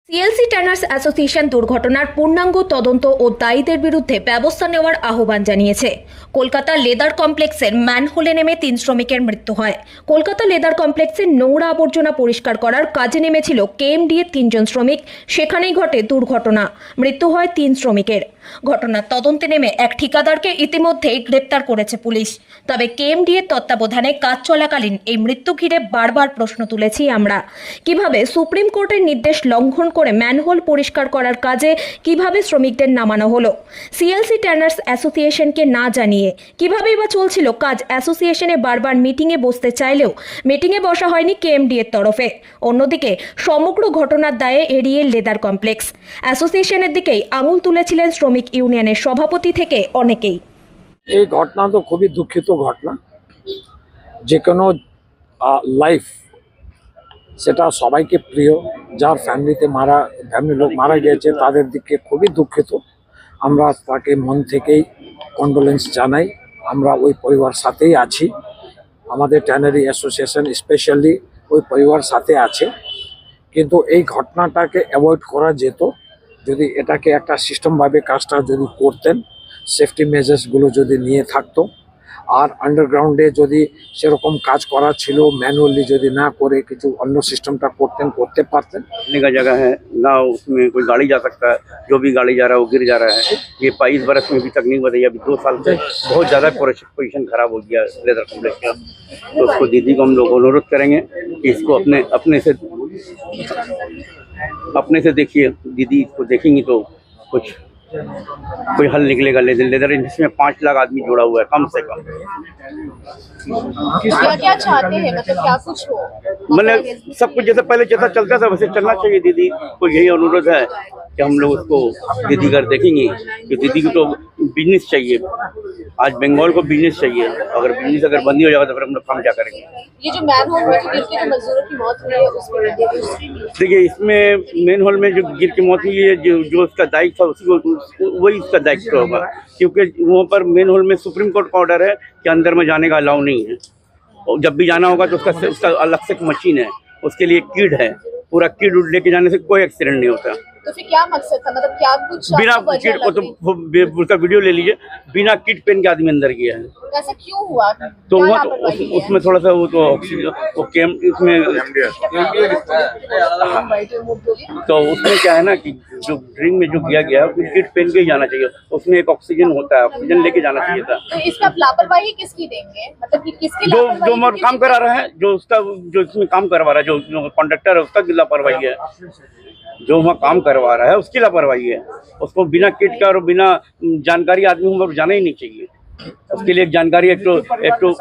CLC Turner's association দুর্ঘটনার পূর্ণাঙ্গ তদন্ত ও দায়ীদের বিরুদ্ধে ব্যবস্থা নেওয়ার আহ্বান জানিয়েছে। কলকাতা লেদার কমপ্লেক্সের ম্যানহোলে নেমে 3 শ্রমিকের মৃত্যু হয়। কলকাতা লেদার কমপ্লেক্সের নোংরা আবর্জনা পরিষ্কার করার কাজে নেমেছিল কেএমডিএ 3 জন শ্রমিক। সেখানেই ঘটে দুর্ঘটনা, মৃত্যু হয় 3 শ্রমিকের। ঘটনার তদন্তে নেমে এক ঠিকাদারকে ইতিমধ্যেই গ্রেপ্তার করেছে পুলিশ। তবে কেএমডিএর তত্ত্বাবধানে কাজ চলাকালীন এই মৃত্যু ঘিরে বারবার প্রশ্ন তুলেছি আমরা। কিভাবে সুপ্রিম কোর্টের নির্দেশ লঙ্ঘন করে ম্যানহোল পরিষ্কার করার কাজে কিভাবে শ্রমিকদের নামানো হলো? সিএলসি টার্নার্স অ্যাসোসিয়েশনকে না জানিয়ে কিভাবেই বা চলছিল কাজ? অ্যাসোসিয়েশনে বারবার মিটিংয়ে বসতে চাইলেও মিটিংয়ে বসা হয়নি কেএমডিএর তরফে। অন্যদিকে সমগ্র ঘটনার দায়ে এড়িয়ে লেদার কমপ্লেক্স। অ্যাসোসিয়েশনের দিকেই আঙুল তুলেছিলেন শ্রমিক ইউনিয়নের সভাপতি থেকে অনেকেই। এই ঘটনা তো খুবই দুঃখিত ঘটনা। যে কোনো লাইফ সেটা সবাইকে প্রিয়। যার ফ্যামিলি লোক মারা গিয়েছে তাদের দিকে খুবই দুঃখিত। আমরা তাকে মন থেকেই কন্ডোলেন্স জানাই। আমরা ওই পরিবার সাথেই আছি। আমাদের ট্যানারি অ্যাসোসিয়েশন স্পেশালি ওই পরিবার সাথে আছে। কিন্তু এই ঘটনাটাকে অ্যাভয়েড করা যেত যদি এটাকে একটা সিস্টেমভাবে কাজটা যদি করতেন, সেফটি মেজার্সগুলো যদি নিয়ে থাকতো। আর আন্ডারগ্রাউন্ডে যদি সেরকম কাজ করা ছিল, ম্যানুয়ালি যদি না করে কিছু অন্য सिस्टमটা করতে पारतें। का जगह है ना, उसमें कोई गाड़ी जा सकता है, जो भी गाड़ी जा रहा है वो गिर जा रहा है। ये 22 बरस में अभी तक नहीं बताई। अभी 2 साल से बहुत ज़्यादा पोजीशन खराब हो गया लेदर कॉम्प्लेक्स का। तो उसको दीदी को हम लोग अनुरोध करेंगे कि इसको अपने से देखिए। दीदी इसको देखेंगी तो कोई हल निकलेगा। लेदर इंडस्ट्री में 5 लाख आदमी जुड़ा हुआ है कम से कम। क्या चाहते हैं, मतलब क्या कुछ हो? मतलब सब कुछ जैसे पहले जैसा चलता था वैसे चलना चाहिए। दीदी को यही अनुरोध है कि हम लोग उसको दीदी घर देखेंगे कि दीदी को तो बिजनेस चाहिए। आज बंगाल को बिजनेस चाहिए। अगर बिजनेस बंद हो जाएगा तो फिर हम लोग काम क्या करेंगे? ये जो मैन होल में गिर के जो मजदूरों की मौत हुई है उसमें देखिए, इसमें मेन हॉल में जो गिर की मौत हुई है, जो उसका दायित्व था उसी को वही उसका दायित्व होगा। क्योंकि वहाँ पर मेन हॉल में सुप्रीम कोर्ट का ऑर्डर है कि अंदर में जाने का अलाउ नहीं है। और जब भी जाना होगा तो उसका अलग से मशीन है, उसके लिए किड है। पूरा किड उड लेके जाने से कोई एक्सीडेंट नहीं होता। तो फिर क्या मकसद था, मतलब क्या कुछ बिना किट को तो उसका वीडियो ले लीजिए, बिना किट पहन के आदमी अंदर गया है। ऐसा क्यों हुआ? तो वहाँ उसमें थोड़ा सा वो तो ऑक्सीजन वो कैम इसमें तो उसमें क्या है ना कि जो ड्रिंक में जो किया गया है किट पहन के ही जाना चाहिए। उसमें एक ऑक्सीजन होता है, ऑक्सीजन लेके जाना चाहिए था। तो इसका लापरवाही किसकी देंगे, मतलब कि किसकी जो काम करा रहा है, जो इसमें काम करवा रहा है, जो कॉन्ट्रैक्टर है उसका लापरवाही है। जो वहाँ काम करवा रहा है उसकी लापरवाही है। उसको बिना किट का और बिना जानकारी आदमी वहाँ जाना ही नहीं चाहिए। उसके लिए एक जानकारी एक तो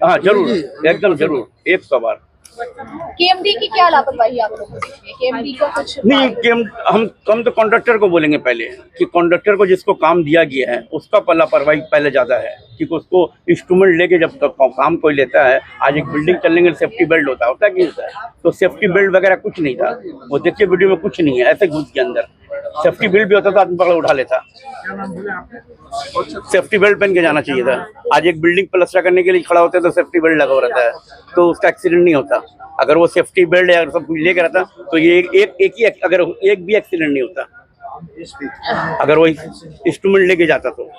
हाँ जरूर, एकदम जरूर 100 बार। केएमडी की क्या लापरवाही आप लोगों को देखिए? केएमडी का कुछ नहीं, हम तो कॉन्ट्रैक्टर को बोलेंगे पहले कि कॉन्ट्रैक्टर को जिसको काम दिया गया है उसका लापरवाही पहले ज़्यादा है। क्योंकि उसको इंस्ट्रूमेंट लेके जब तक काम कोई लेता है, आज एक बिल्डिंग चलने के लिए सेफ्टी बेल्ट होता है कि होता है, तो सेफ्टी बेल्ट वगैरह कुछ नहीं था। वो देखिए वीडियो में कुछ नहीं है, ऐसे घुस के अंदर सेफ्टी बेल्ट भी होता तो आदमी पकड़ उठा लेता। सेफ्टी बेल्ट पहन के जाना चाहिए था। आज एक बिल्डिंग प्लास्टर करने के लिए खड़ा होता है तो सेफ्टी बेल्ट लगा हुआ रहता है, तो उसका एक्सीडेंट नहीं होता। अगर वो सेफ्टी बेल्ट या सब कुछ लेकर रहता तो ये अगर एक भी एक्सीडेंट नहीं होता, अगर वो इंस्ट्रूमेंट लेके जाता तो।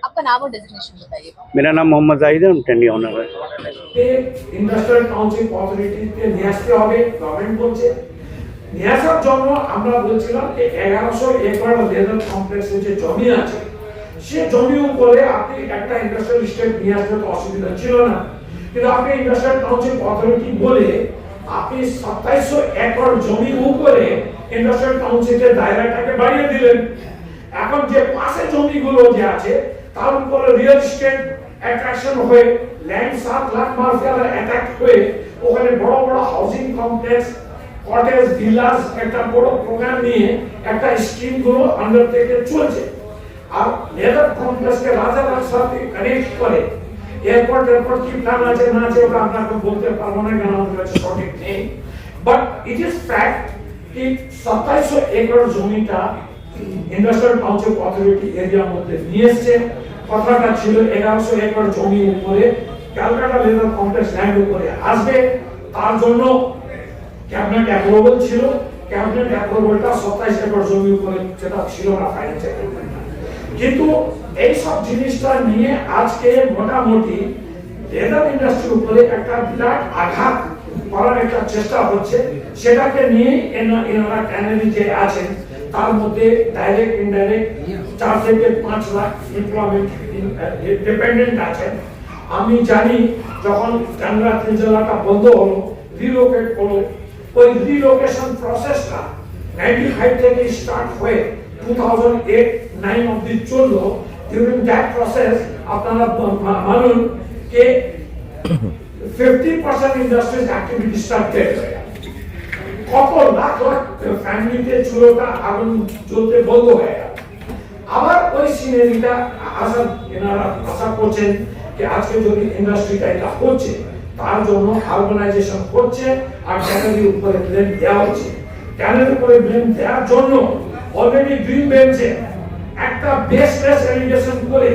आपका नाम और डेजिग्नेशन बताइए। मेरा नाम मोहम्मद जाहिद है, टेंडी ऑनर है। ইন্ডাস্ট্রিয়াল টাউনশিপ অথরিটিতে নিয়ে আসতে হবে, গভর্নমেন্ট বলছে। নিয়ে আসার জন্য আমরা বলছিলাম যে 1100 একর লেদার কমপ্লেক্সে যে জমি আছে সে জমি উপরে আপনি একটা ইন্ডাস্ট্রিয়াল স্টেট নিয়ে আসতে তো অসুবিধা ছিল না। কিন্তু আপনি ইন্ডাস্ট্রিয়াল টাউনশিপ অথরিটি বলে আপনি 2700 একর জমি উপরে ইন্ডাস্ট্রিয়াল টাউনশিপের দায়রাটাকে বাড়িয়ে দিলেন। এখন যে পাশে জমিগুলো যে আছে তার উপরে রিয়েল এস্টেট অ্যাট্রাকশন হয়ে ল্যান্ড 7 লাখ মার্কেট অ্যাটাক হয়ে ওখানে বড় বড় হাউজিং কমপ্লেক্স, কটেজ, ভিলাস একটা বড় প্রোগ্রাম নিয়ে একটা স্কিম গুলো আন্ডার থেকে চলছে। আর লেদার কমপ্লেক্সকে রাজারহাট সাথে কানেক্ট করে এয়ারপোর্ট কি প্ল্যান আছে না আছে ওটা আপনাকে বলতে পারবো না, কারণ আমাদের কাছে সঠিক নেই। বাট ইট ইজ ফ্যাক্ট কি 2700 একর জমিটা ইন্ডাস্ট্রিয়াল টাউনশিপ অথরিটি এরিয়ার মধ্যে নিয়ে এসছে। কথাটা ছিল 1100 একর জমি উপরে ক্যালকাটা লেদার কমপ্লেক্স ল্যান্ড উপরে আসবে। তার জন্য ক্যাবিনেট অ্যাপ্রুভাল ছিল ক্যাবিনেট অ্যাপ্রুভালটা 27 একর জমি উপরে সেটা ছিল না ফাইন্যান্স অ্যাপ্রুভালটা। কিন্তু এই সব জিনিসটা নিয়ে আজকে মোটামুটি লেদার ইন্ডাস্ট্রির উপরে একটা বিরাট আঘাত করার একটা চেষ্টা হচ্ছে। সেটাকে নিয়ে এনারা ক্যানারি যে আছেন তার মধ্যে ডাইরেক্ট ইনডাইরেক্ট 4 থেকে 5 লাখ এমপ্লয়মেন্ট ডিপেন্ডেন্ট আছেন। আমি জানি যখন কানরা জেলাটা বন্ধ হলো, রিলোকেট হলো, ওই রিলোকেশন প্রসেসটা 95 থেকে স্টার্ট হয়ে 2008-9 অব্দি চললো। ডিউরিং দ্যাট প্রসেস আপনারা মানুন যে 50% ইন্ডাস্ট্রিজ অ্যাক্টিভিটি স্টার্টেড হয়ে গেল। কত লাখ লাখ ফ্যামিলিতে চুলোটা আগুন জ্বলতে বন্ধ হয়ে গেল। আবার ওই সিনারিটা এনারা আশা করছেন যে আজকে যদি ইন্ডাস্ট্রিটা এটা হচ্ছে তার জন্য অর্গানাইজেশন করছে আর ক্যানারির উপরে ব্লেম দেওয়া হচ্ছে। ক্যানারির উপরে ব্লেম দেওয়ার জন্য অলরেডি গ্রিন বেঞ্চে একটা বেসলেস এলিগেশন করে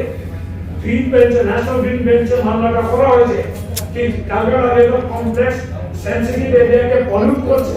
গ্রিন বেঞ্চে ন্যাশনাল গ্রিন বেঞ্চে মামলাটা করা হয়েছে কি কালকাটা লেদার কমপ্লেক্স সেন্সিটিভ এরিয়াকে পলিউট করছে।